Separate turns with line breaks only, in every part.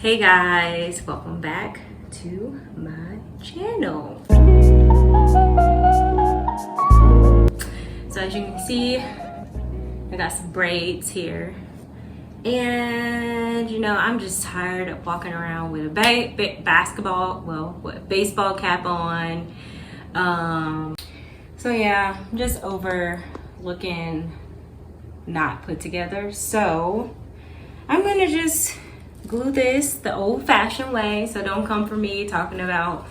Hey guys, welcome back to my channel. So as you can see, I got some braids here, and you know, I'm just tired of walking around with a baseball cap on. So yeah, I'm just over looking not put together. So I'm gonna just glue this the old-fashioned way. So don't come for me talking about,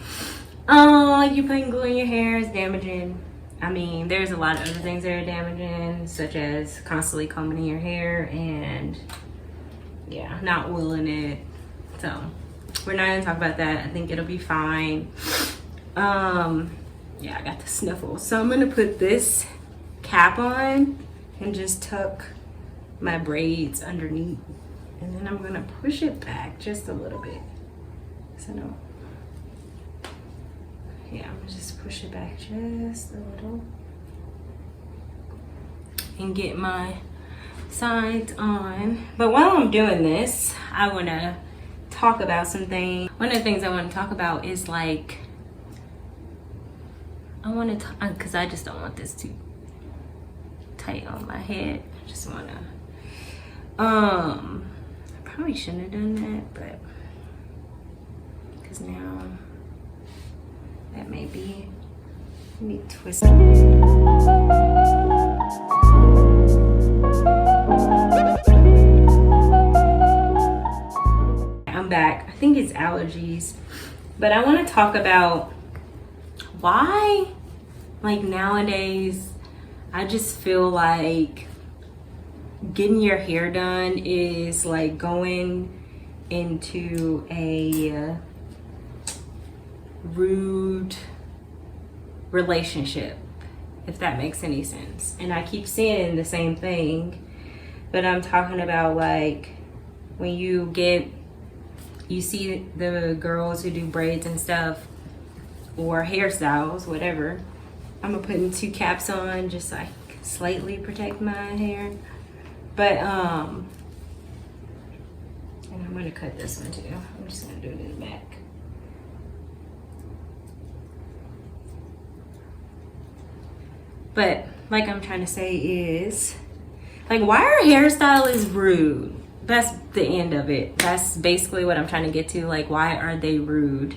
oh, you putting glue in your hair is damaging. I mean, there's a lot of other things that are damaging, such as constantly combing in your hair and yeah, not oiling it. So we're not gonna talk about that. I think it'll be fine. Yeah, I got the sniffles. So I'm gonna put this cap on and just tuck my braids underneath. And then I'm gonna push it back just a little bit. So no. Yeah, I'm gonna just push it back just a little. And get my sides on. But while I'm doing this, I wanna talk about some things. One of the things I wanna talk about is like, because I just don't want this too tight on my head. I just wanna, I probably shouldn't have done that, but because now that may be, let me twist it. I'm back. I think it's allergies, but I want to talk about why, like nowadays, I just feel like getting your hair done is like going into a rude relationship, if that makes any sense. And I keep saying the same thing, but I'm talking about like when you see the girls who do braids and stuff or hairstyles, whatever. I'm gonna put 2 caps on just so I can slightly protect my hair. But and I'm gonna cut this one too. I'm just gonna do it in the back. But like I'm trying to say is, like, why are hairstylists rude? That's the end of it. That's basically what I'm trying to get to. Like, why are they rude?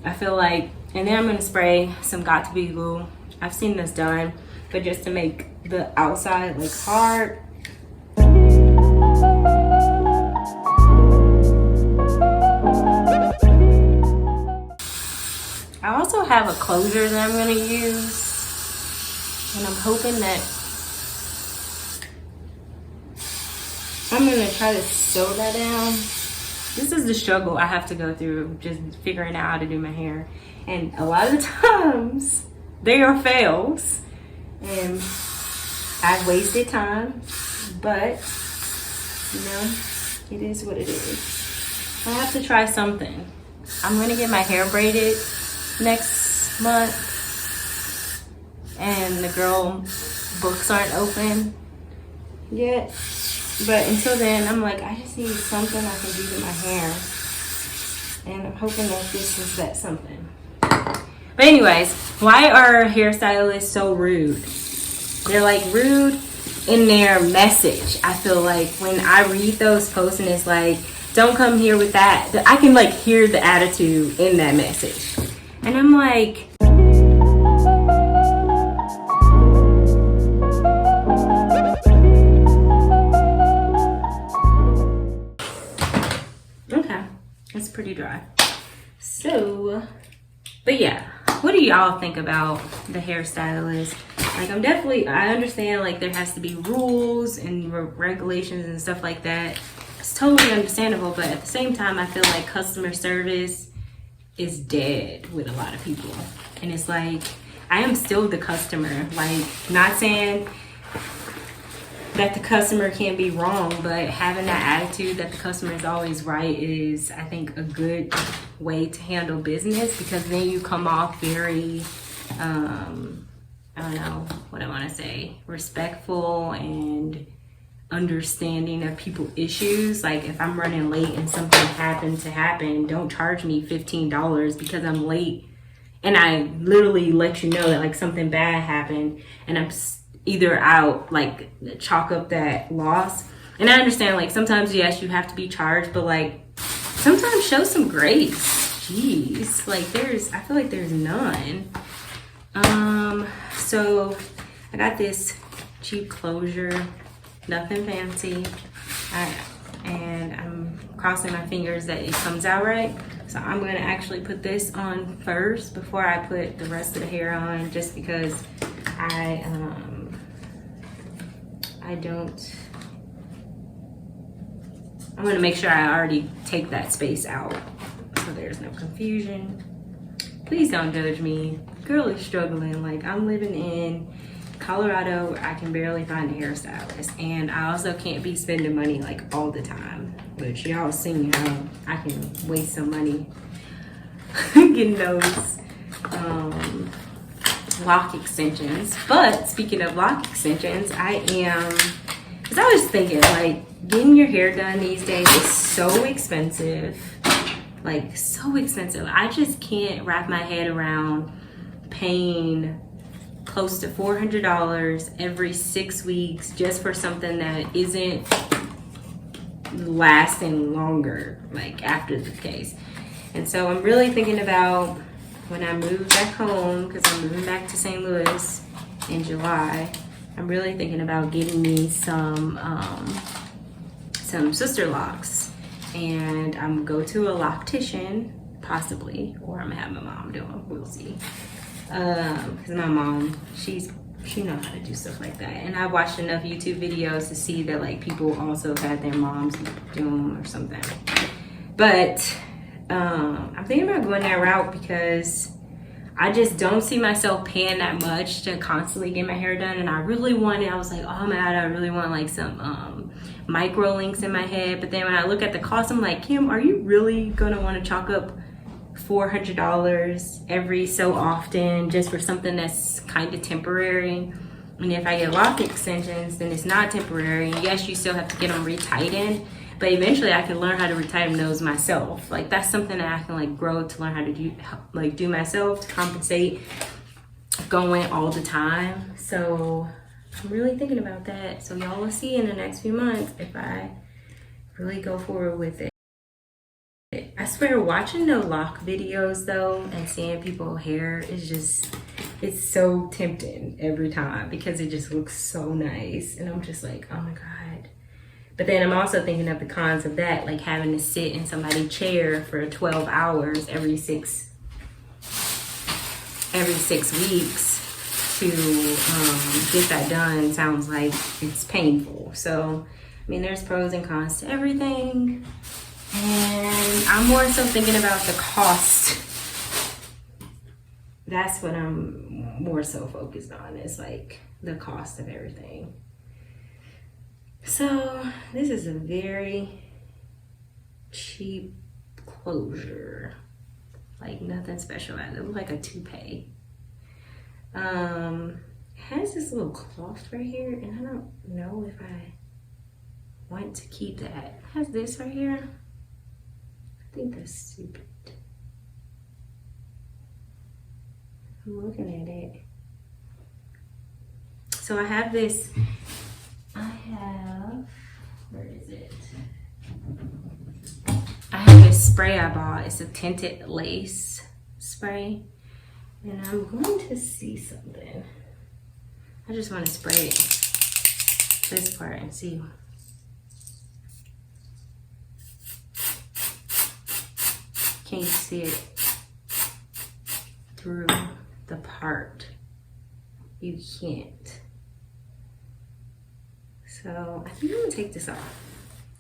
I feel like, and then I'm gonna spray some got2b glue. I've seen this done, but just to make the outside look hard. I also have a closure that I'm gonna use, and I'm hoping that I'm gonna try to sew that down. This is the struggle I have to go through, just figuring out how to do my hair. And a lot of the times, they are fails, and I've wasted time, but you know, it is what it is. I have to try something. I'm gonna get my hair braided next month, and the girl books aren't open yet. But until then, I'm like, I just need something I can do to my hair, and I'm hoping that this is that something. But anyways, why are hairstylists so rude? They're like rude in their message. I feel like when I read those posts and it's like, don't come here with that, I can like hear the attitude in that message. And I'm like, okay, it's pretty dry. So, but yeah, what do y'all think about the hairstylist? Like, I understand like there has to be rules and regulations and stuff like that. It's totally understandable, but at the same time, I feel like customer service is dead with a lot of people. And it's like, I am still the customer. Like, not saying that the customer can't be wrong, but having that attitude that the customer is always right is, I think, a good way to handle business, because then you come off very, I don't know what I want to say, respectful and understanding of people issues. Like if I'm running late and something happened to happen, don't charge me $15 because I'm late. And I literally let you know that like something bad happened, and I'm either out, like chalk up that loss. And I understand like sometimes, yes, you have to be charged, but like sometimes show some grace. Jeez, like I feel like there's none. So I got this cheap closure, nothing fancy. And I'm crossing my fingers that it comes out right. So I'm gonna actually put this on first before I put the rest of the hair on, just because I'm gonna make sure I already take that space out so there's no confusion. Please don't judge me. Girl is struggling. Like, I'm living in Colorado where I can barely find a hairstylist, and I also can't be spending money like all the time, which y'all seen how I can waste some money getting those lock extensions. But speaking of lock extensions, because I was thinking like getting your hair done these days is so expensive. Like, so expensive. I just can't wrap my head around paying close to $400 every 6 weeks just for something that isn't lasting longer, like after the case. And so I'm really thinking about when I move back home, because I'm moving back to St. Louis in July. I'm really thinking about getting me some sister locks, and I'm gonna go to a loctician possibly, or I'm gonna have my mom do them. We'll see. Because my mom, she knows how to do stuff like that, and I've watched enough YouTube videos to see that like people also had their moms do them or something. But I'm thinking about going that route because I just don't see myself paying that much to constantly get my hair done. And I really was like, oh my God, I really want like some micro links in my head. But then when I look at the cost, I'm like, Kim, are you really gonna want to chalk up $400 every so often just for something that's kind of temporary? And if I get lock extensions, then it's not temporary. Yes, you still have to get them retightened, but eventually I can learn how to retighten those myself. Like, that's something that I can like grow to learn how to do myself, to compensate going all the time. So I'm really thinking about that. So y'all will see in the next few months if I really go forward with it. I swear, watching the lock videos though and seeing people's hair is just, it's so tempting every time because it just looks so nice. And I'm just like, oh my God. But then I'm also thinking of the cons of that, like having to sit in somebody's chair for 12 hours every six weeks to get that done. Sounds like it's painful. So, I mean, there's pros and cons to everything. And I'm more so thinking about the cost. That's what I'm more so focused on, is like the cost of everything. So this is a very cheap closure, like nothing special. It looks like a toupee. It has this little cloth right here, and I don't know if I want to keep that. It has this right here. I think that's stupid. I'm looking at it. So I have this. Where is it? I have this spray I bought. It's a tinted lace spray. And I'm going to see something. I just want to spray this part and see. Can you see it through the part? You can't. So I think I'm gonna take this off.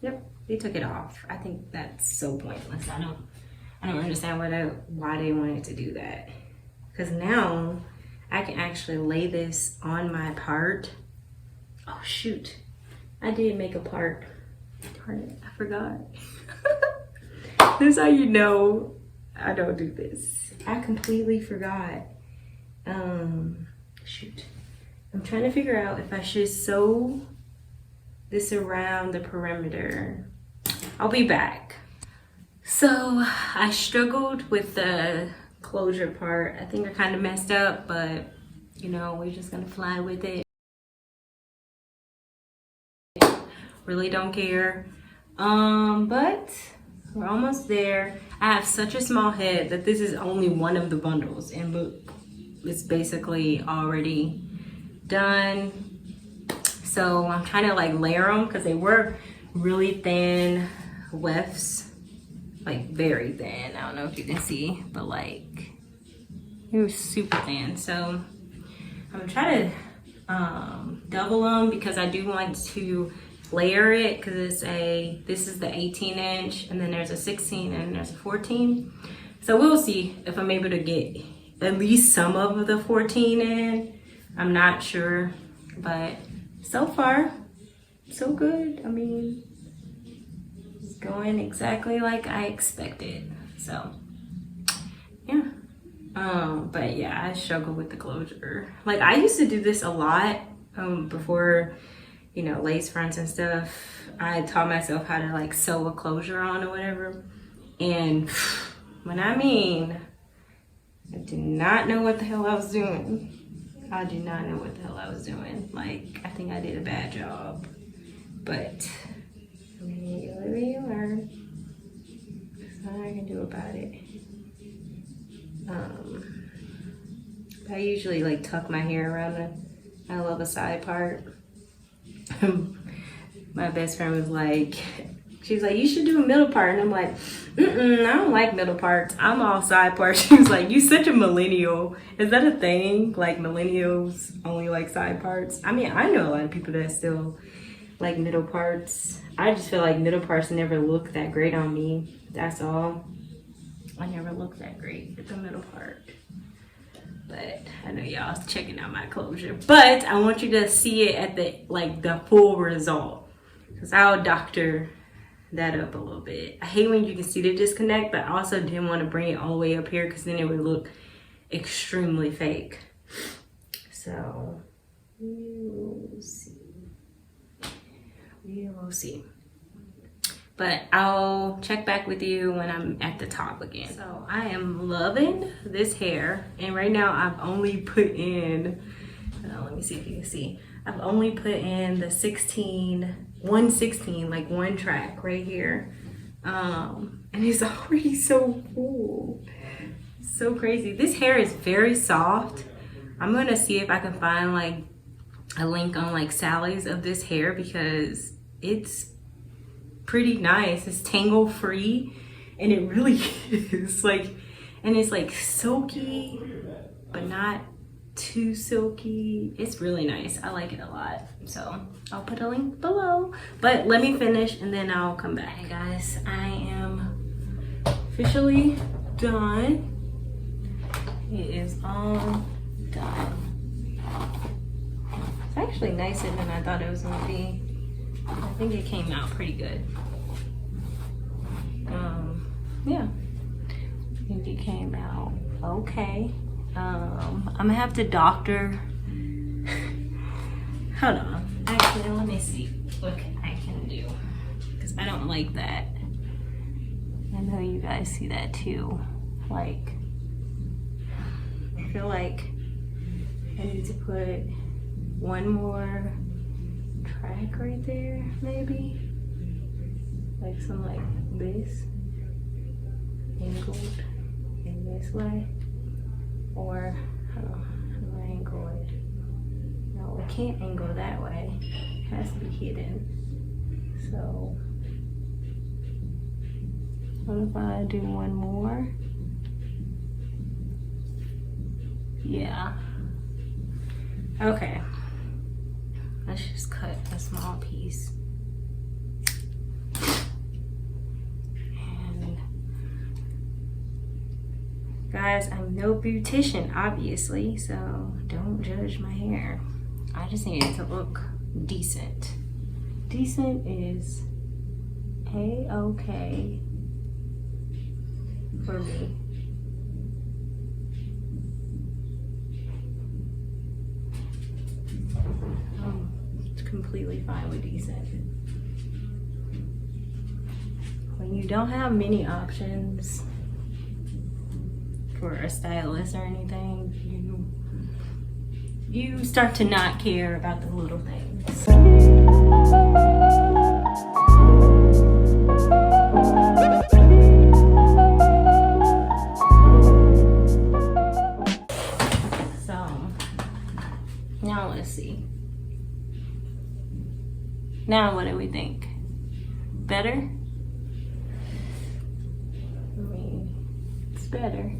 Yep, they took it off. I think that's so pointless. I don't understand why they wanted to do that. Because now I can actually lay this on my part. Oh shoot, I did make a part. Darn it, I forgot. This is how you know I don't do this. I completely forgot. Shoot. I'm trying to figure out if I should sew this around the perimeter. I'll be back. So I struggled with the closure part. I think I kind of messed up, but you know, we're just gonna fly with it. Really don't care. But we're almost there. I have such a small head that this is only one of the bundles, and look, it's basically already done. So I'm trying to like layer them because they were really thin wefts, like very thin. I don't know if you can see, but like it was super thin. So I'm gonna try to double them because I do want to layer it, because this is the 18-inch, and then there's a 16 and there's a 14. So we'll see if I'm able to get at least some of the 14 in. I'm not sure, but so far so good. I mean, it's going exactly like I expected. So yeah. But yeah, I struggle with the closure. Like I used to do this a lot before, you know, lace fronts and stuff. I taught myself how to like sew a closure on or whatever. And when I mean, I did not know what the hell I was doing. I do not know what the hell I was doing. Like, I think I did a bad job. But, I mean, you live and you learn. There's nothing I can do about it. I usually like tuck my hair around I love a side part. My best friend was like, she's like, you should do a middle part. And I'm like, I don't like middle parts. I'm all side parts. She was like, you such a millennial. Is that a thing? Like millennials only like side parts? I mean, I know a lot of people that still like middle parts. I just feel like middle parts never look that great on me. That's all. I never look that great at the middle part. But I know y'all checking out my closure. But I want you to see it at the full result, because I'll doctor that up a little bit. I hate when you can see the disconnect, but I also didn't want to bring it all the way up here because then it would look extremely fake. So we will see. We will see. But I'll check back with you when I'm at the top again. So I am loving this hair. And right now I've only put in, let me see if you can see. I've only put in the 116, like one track right here. And it's already so full. So crazy. This hair is very soft. I'm gonna see if I can find like a link on like Sally's of this hair, because it's pretty nice. It's tangle free, and it really is like, and it's like silky but not too silky. It's really nice. I like it a lot. So I'll put a link below, but let me finish and then I'll come back. Hey guys, I am officially done. It is all done. It's actually nicer than I thought it was gonna be. I think it came out pretty good. Yeah, I think it came out okay. I'm gonna have to doctor. Hold on. Actually, let me see what I can do, because I don't like that. I know you guys see that too. Like, I feel like I need to put one more track right there, maybe. Like some like this, angled in this way. Or, how do I angle it? No, we can't angle that way. It has to be hidden. So, what if I do one more? Yeah. Okay. Let's just cut a small piece. And guys, I'm no beautician, obviously, so don't judge my hair. I just need it to look decent. Decent is A-okay for me. It's completely fine with decent. When you don't have many options for a stylist or anything, you start to not care about the little things. So now let's see. Now what do we think? Better? I mean, it's better.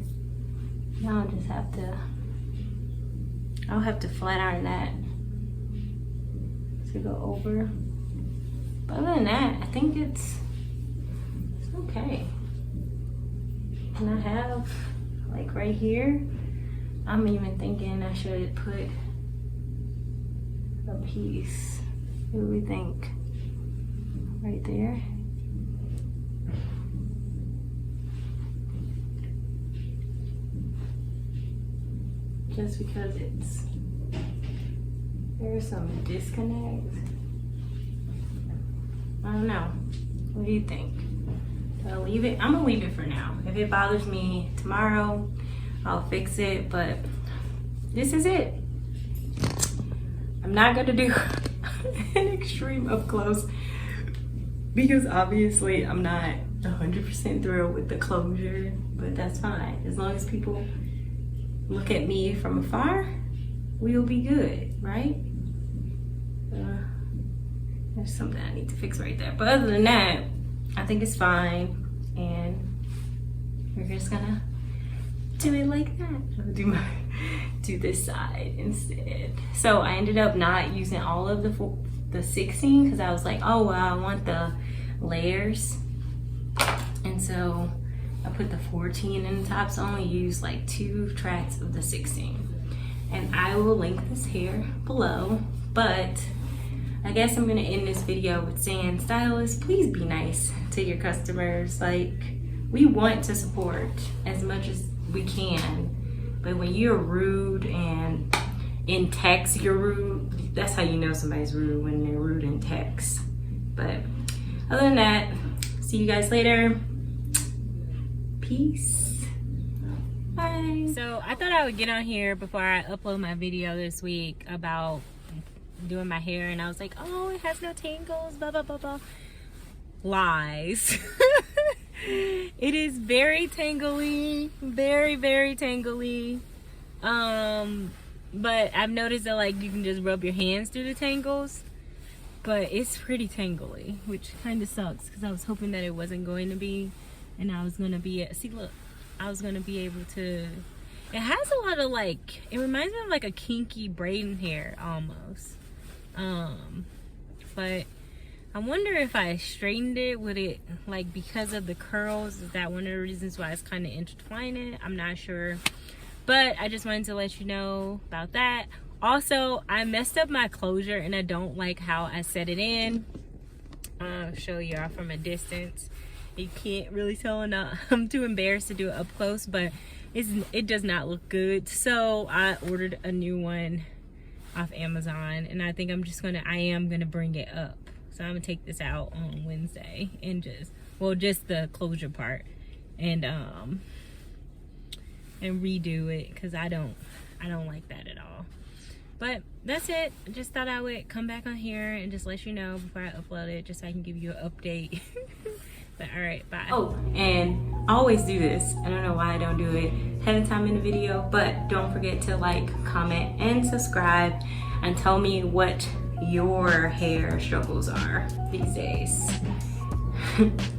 Now I'll have to flat iron that to go over. But other than that, I think it's okay. And I have, like right here, I'm even thinking I should put a piece. What do we think? Right there. Just because there's some disconnect. I don't know. What do you think? Do I leave it? I'm gonna leave it for now. If it bothers me tomorrow, I'll fix it, but this is it. I'm not gonna do an extreme up close because obviously I'm not 100% thrilled with the closure, but that's fine. As long as people look at me from afar, we'll be good, right? There's something I need to fix right there. But other than that, I think it's fine. And we're just gonna do it like that. I'll do this side instead. So I ended up not using all of the 16 because I was like, oh well, I want the layers. And so I put the 14 in the top, so I only used like 2 tracks of the 16. And I will link this here below, but I guess I'm gonna end this video with saying, stylists, please be nice to your customers. Like, we want to support as much as we can, but when you're rude and in text you're rude, that's how you know somebody's rude, when they're rude in text. But other than that, see you guys later. Peace. Bye. So I thought I would get on here before I upload my video this week about doing my hair, and I was like, oh, it has no tangles, blah blah blah blah. Lies. It is very tangly, very tangly. But I've noticed that like you can just rub your hands through the tangles, but it's pretty tangly, which kind of sucks because I was hoping that it wasn't going to be, and I was gonna be I was gonna be able to. It has a lot of like, it reminds me of like a kinky braiding hair almost. But I wonder if I straightened it, would it, like, because of the curls, is that one of the reasons why it's kind of intertwining? I'm not sure, but I just wanted to let you know about that. Also, I messed up my closure and I don't like how I set it in. I'll show y'all from a distance. You can't really tell, and I'm too embarrassed to do it up close, but it does not look good. So I ordered a new one off Amazon, and I think I am gonna bring it up. So I'm gonna take this out on Wednesday and just the closure part and redo it, because I don't like that at all. But that's it. I just thought I would come back on here and just let you know before I upload it, just so I can give you an update. But all right, bye. Oh, and I always do this. I don't know why I don't do it ahead of time in the video, but don't forget to like, comment, and subscribe, and tell me what your hair struggles are these days.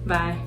Bye.